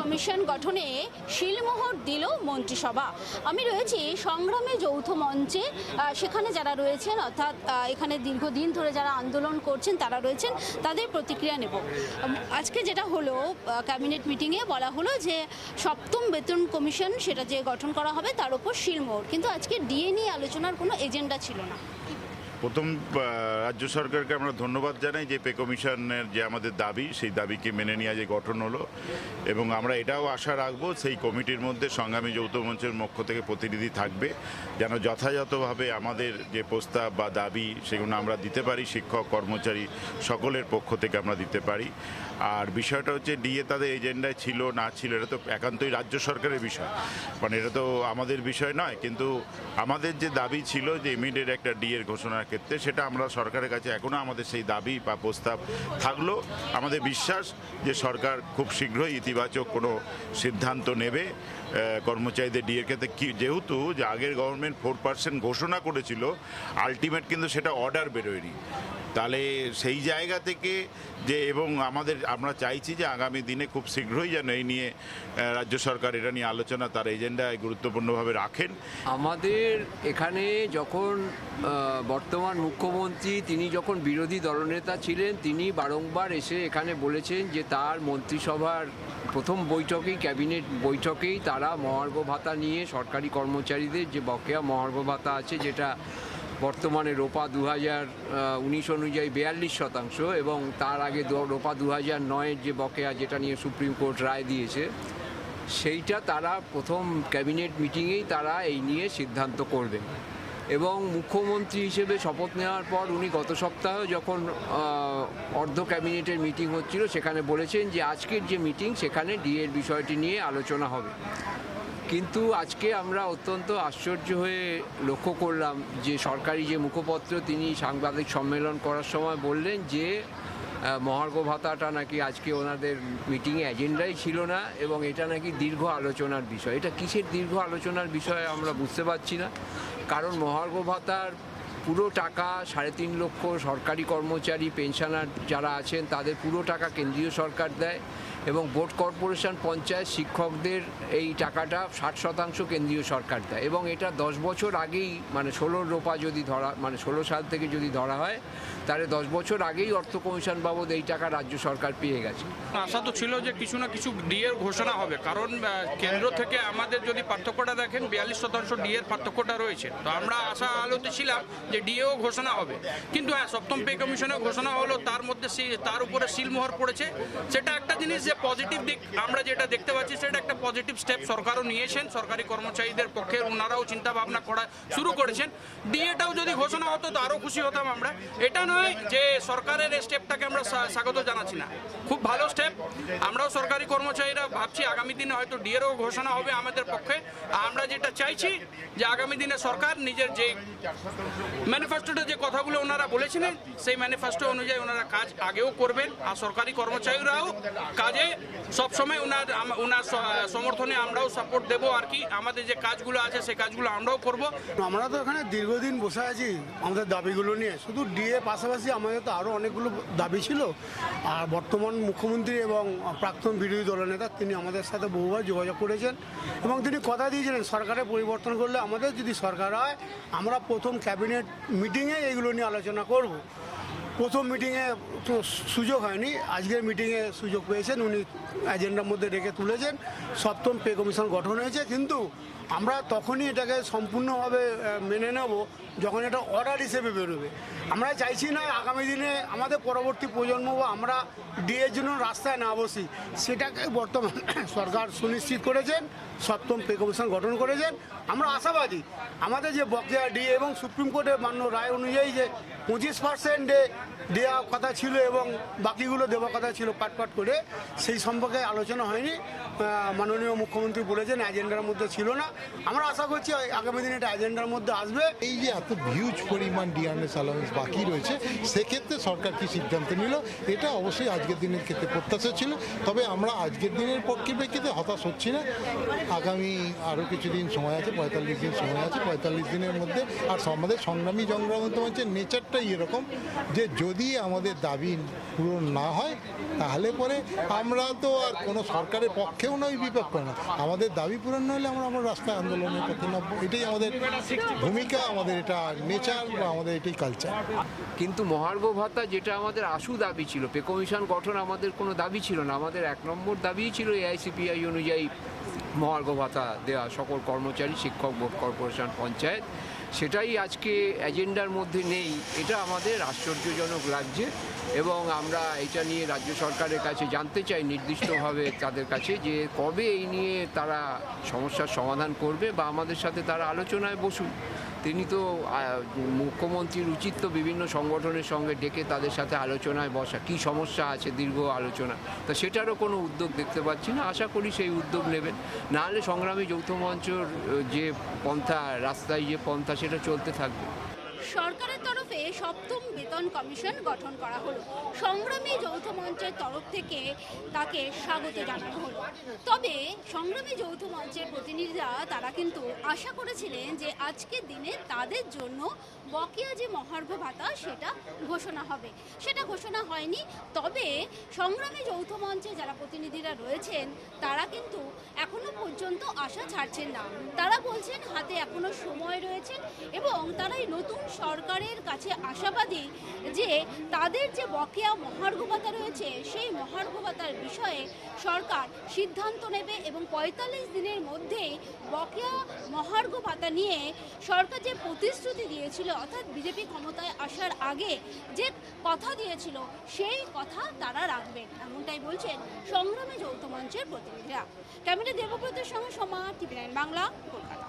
Commission গঠনে শিলমোহর দিল মন্ত্রিসভা। আমি রয়েছি সংগ্রামে যৌথ মঞ্চে, সেখানে যারা রয়েছেন অর্থাৎ এখানে দীর্ঘদিন ধরে যারা আন্দোলন করছেন তারা রয়েছেন, তাদের প্রতিক্রিয়া নেব। আজকে যেটা হলো ক্যাবিনেট মিটিংয়ে বলা হলো যে সপ্তম বেতন কমিশন সেটা যে গঠন করা হবে তার উপর শিলমোহর, কিন্তু আজকে ডিএ নিয়ে আলোচনার কোনো এজেন্ডা ছিল না। প্রথম রাজ্য সরকারকে আমরা ধন্যবাদ জানাই যে পে কমিশনের যে আমাদের দাবি সেই দাবিকে মেনে নিয়ে যে গঠন হলো, এবং আমরা এটাও আশা রাখবো সেই কমিটির মধ্যে সংগ্রামী যৌথ মঞ্চের পক্ষ থেকে প্রতিনিধি থাকবে, যেন যথাযথভাবে আমাদের যে প্রস্তাব বা দাবি সেগুলো আমরা দিতে পারি, শিক্ষক কর্মচারী সকলের পক্ষ থেকে আমরা দিতে পারি। আর বিষয়টা হচ্ছে ডিএ তাদের এজেন্ডায় ছিল না ছিল এটা তো একান্তই রাজ্য সরকারের বিষয়, মানে এটা তো আমাদের বিষয় নয়। কিন্তু আমাদের যে দাবি ছিল যে ইমিডিয়েট একটা ডিএর ঘোষণার ক্ষেত্রে, সেটা আমরা সরকারের কাছে এখনও আমাদের সেই দাবি বা প্রস্তাব থাকলো। আমাদের বিশ্বাস যে সরকার খুব শীঘ্রই ইতিবাচক কোনো সিদ্ধান্ত নেবে কর্মচারীদের ডিএর ক্ষেত্রে। যেহেতু যে আগের গভর্নমেন্ট 4% ঘোষণা করেছিল, আলটিমেট কিন্তু সেটা অর্ডার বেরোয়নি, তাহলে সেই জায়গা থেকে যে এবং আমরা চাইছি যে আগামী দিনে খুব শীঘ্রই যেন এই নিয়ে রাজ্য সরকার এটা নিয়ে আলোচনা তার এজেন্ডায় গুরুত্বপূর্ণভাবে রাখেন। আমাদের এখানে যখন বর্তমান মুখ্যমন্ত্রী তিনি যখন বিরোধী দলনেতা ছিলেন, তিনি বারংবার এসে এখানে বলেছেন যে তার মন্ত্রিসভার প্রথম বৈঠকেই, ক্যাবিনেট বৈঠকেই তারা মহার্ঘ ভাতা নিয়ে সরকারি কর্মচারীদের যে বকেয়া মহার্ঘ ভাতা আছে, যেটা বর্তমানে রোপা 2019 অনুযায়ী 42% এবং তার আগে রোপা 2009-এর যে বকেয়া, যেটা নিয়ে সুপ্রিম কোর্ট রায় দিয়েছে, সেইটা তারা প্রথম ক্যাবিনেট মিটিংয়েই তারা এই নিয়ে সিদ্ধান্ত করবেন। এবং মুখ্যমন্ত্রী হিসেবে শপথ নেওয়ার পর উনি গত সপ্তাহে যখন অর্ধ ক্যাবিনেটের মিটিং হচ্ছিল, সেখানে বলেছেন যে আজকের যে মিটিং সেখানে ডিএর বিষয়টি নিয়ে আলোচনা হবে। কিন্তু আজকে আমরা অত্যন্ত আশ্চর্য হয়ে লক্ষ্য করলাম যে সরকারি যে মুখপত্র তিনি সাংবাদিক সম্মেলন করার সময় বললেন যে মহার্ঘ ভাতাটা নাকি আজকে ওনাদের মিটিংয়ে এজেন্ডাই ছিল না এবং এটা নাকি দীর্ঘ আলোচনার বিষয়। এটা কিসের দীর্ঘ আলোচনার বিষয় আমরা বুঝতে পারছি না, কারণ মহার্ঘ ভাতার পুরো টাকা 3.5 লক্ষ সরকারি কর্মচারী, পেনশনার যারা আছেন তাদের পুরো টাকা কেন্দ্রীয় সরকার দেয় এবং বোর্ড কর্পোরেশন, পঞ্চায়েত, শিক্ষকদের এই টাকাটা 60% কেন্দ্রীয় সরকার দেয়। এবং এটা 10 বছর আগেই, মানে 16 রোপা যদি ধরা, মানে 16 সাল থেকে যদি ধরা হয়, তাহলে 10 বছর আগেই অর্থ কমিশন বাবদ এই টাকা রাজ্য সরকার পেয়ে গেছে। আশা তো ছিল যে কিছু না কিছু ডিএর ঘোষণা হবে, কারণ কেন্দ্র থেকে আমাদের যদি পার্থক্যটা দেখেন 42% ডিএর পার্থক্যটা রয়েছে। তো আমরা আশা আলোতে ছিলাম যে ডিএও ঘোষণা হবে, কিন্তু হ্যাঁ, সপ্তম পে কমিশনের ঘোষণা হলো, তার মধ্যে তার উপরে সিলমোহর পড়েছে। সেটা একটা জিনিস যে পজিটিভ দিক আমরা যেটা দেখতে পাচ্ছি, সেটা একটা পজিটিভ স্টেপ সরকারও নিয়েছেন, সরকারি কর্মচারীদের পক্ষে ওনারাও চিন্তা ভাবনা করা শুরু করেছেন। ডিএটাও যদি ঘোষণা হতো তো আরও খুশি হতাম আমরা। এটা নয় যে সরকারের এই স্টেপটাকে আমরা স্বাগত জানাচ্ছি না, খুব ভালো স্টেপ। আমরাও সরকারি কর্মচারীরা ভাবছি আগামী দিনে হয়তো ডিএরও ঘোষণা হবে আমাদের পক্ষে। আমরা যেটা চাইছি যে আগামী দিনে সরকার নিজের যে ম্যানিফেস্টোতে যে কথাগুলো ওনারা বলেছিলেন, সেই ম্যানিফেস্টো অনুযায়ী ওনারা কাজ আগেও করবেন, আর সরকারি কর্মচারীরাও কাজে সবসময় ওনার সমর্থনে আমরাও সাপোর্ট দেবো আর কি। আমাদের যে কাজগুলো আছে সেই কাজগুলো আমরাও করব। আমরা তো এখানে দীর্ঘদিন বসে আছি আমাদের দাবিগুলো নিয়ে, শুধু ডিএ পাশাপাশি আমাদের তো আরও অনেকগুলো দাবি ছিল। আর বর্তমান মুখ্যমন্ত্রী এবং প্রাক্তন বিরোধী দলনেতা তিনি আমাদের সাথে বহুবার যোগাযোগ করেছেন এবং তিনি কথা দিয়েছিলেন সরকারে পরিবর্তন করলে, আমাদের যদি সরকার হয়, আমরা প্রথম ক্যাবিনেট মিটিংয়ে এইগুলো নিয়ে আলোচনা করব। প্রথম মিটিংয়ে তো সুযোগ হয়নি, আজকের মিটিংয়ে সুযোগ পেয়েছেন, উনি এজেন্ডার মধ্যে রেখে তুলেছেন, সপ্তম পে কমিশন গঠন হয়েছে। কিন্তু আমরা তখনই এটাকে সম্পূর্ণভাবে মেনে নেব যখন এটা অর্ডার হিসেবে বেরোবে। আমরা চাইছি না আগামী দিনে আমাদের পরবর্তী প্রজন্ম বা আমরা ডিএর জন্য রাস্তায় না বসি, সেটাকে বর্তমান সরকার সুনিশ্চিত করেছেন, সপ্তম পে কমিশন গঠন করেছেন। আমরা আশাবাদী আমাদের যে বকেয়া ডিএ এবং সুপ্রিম কোর্টের মান্য রায় অনুযায়ী যে 25% দেওয়া কথা ছিল এবং বাকিগুলো দেওয়ার কথা ছিল পাট করে, সেই সম্পর্কে আলোচনা হয়নি। মাননীয় মুখ্যমন্ত্রী বলেছেন এজেন্ডার মধ্যে ছিল না। আমরা আশা করছি আগামী দিনে এটা এজেন্ডার মধ্যে আসবে। এই যে এত হিউজ পরিমাণ ডিআরএস অ্যালাউন্স বাকি রয়েছে, সেক্ষেত্রে সরকার কি সিদ্ধান্ত নিল, এটা অবশ্যই আজকের দিনের ক্ষেত্রে প্রত্যাশা ছিল। তবে আমরা আজকের দিনের প্রেক্ষিতে হতাশ হচ্ছি না। আগামী আরও কিছুদিন সময় আছে, 45 দিন সময় আছে। 45 দিনের মধ্যে আর আমাদের সংগ্রামী মঞ্চের নেচারটাই এরকম যে যদি আমাদের দাবি পূরণ না হয় তাহলে পরে আমরা তো আর কোনো সরকারের পক্ষেও নয় বিপক্ষে না, আমাদের দাবি পূরণ না হলে আমরা রাস্তায় আন্দোলনের পথে নামবো। এটাই আমাদের ভূমিকা, আমাদের এটা নেচার বা আমাদের এটাই কালচার। কিন্তু মহার্ঘ ভাতা যেটা আমাদের আশু দাবি ছিল, পে কমিশন গঠন আমাদের কোনো দাবি ছিল না, আমাদের 1 নম্বর দাবিই ছিল এআইসিপিআই অনুযায়ী মহার্ঘ ভাতা দেওয়া সকল কর্মচারী, শিক্ষক, বোর্ড, কর্পোরেশন, পঞ্চায়েত। সেটাই আজকে এজেন্ডার মধ্যে নেই, এটা আমাদের আশ্চর্যজনক লাগছে এবং আমরা এটা নিয়ে রাজ্য সরকারের কাছে জানতে চাই নির্দিষ্টভাবে তাদের কাছে যে কবে এই নিয়ে তারা সমস্যার সমাধান করবে বা আমাদের সাথে তারা আলোচনায় বসুন। তিনি তো মুখ্যমন্ত্রীর উচিত তো বিভিন্ন সংগঠনের সঙ্গে ডেকে তাদের সাথে আলোচনায় বসা, কী সমস্যা আছে দীর্ঘ আলোচনা, তা সেটারও কোনো উদ্যোগ দেখতে পাচ্ছি না। আশা করি সেই উদ্যোগ নেবেন, নাহলে সংগ্রামী যৌথ মঞ্চর যে পন্থা, রাস্তায় যে পন্থা, সেটা চলতে থাকবে। সরকারের তরফে 7ম বেতন কমিশন গঠন করা হলো, সংগ্রামী যৌথ মঞ্চের তরফ থেকে তাকে স্বাগত জানানো হলো। তবে সংগ্রামী যৌথ মঞ্চের প্রতিনিধিরা তারা কিন্তু আশা করেছিলেন যে আজকের দিনে তাদের জন্য বকেয়া যে মহার্ঘ ভাতা সেটা ঘোষণা হবে, সেটা ঘোষণা হয়নি। তবে সংগ্রামী যৌথ মঞ্চে যারা প্রতিনিধিরা রয়েছেন তারা কিন্তু এখনো পর্যন্ত আশা ছাড়ছেন না। তারা বলছেন হাতে এখনো সময় রয়েছে এবং তারা এই নতুন সরকারের কাছে আশাবাদী যে তাদের যে বকেয়া মহার্ঘ ভাতা রয়েছে সেই মহার্ঘ ভাতার বিষয়ে সরকার সিদ্ধান্ত নেবে এবং 45 দিনের মধ্যেই বকেয়া মহার্ঘ ভাতা নিয়ে সরকার যে প্রতিশ্রুতি দিয়েছিল, অর্থাৎ বিজেপি ক্ষমতায় আসার আগে যে কথা দিয়েছিল সেই কথা তারা রাখবেন, এমনটাই বলছেন সংগ্রামী যৌথ মঞ্চের প্রতিনিধিরা। ক্যামেরা দেবব্রতের সঙ্গে সোমা, টিভি9 বাংলা, কলকাতা।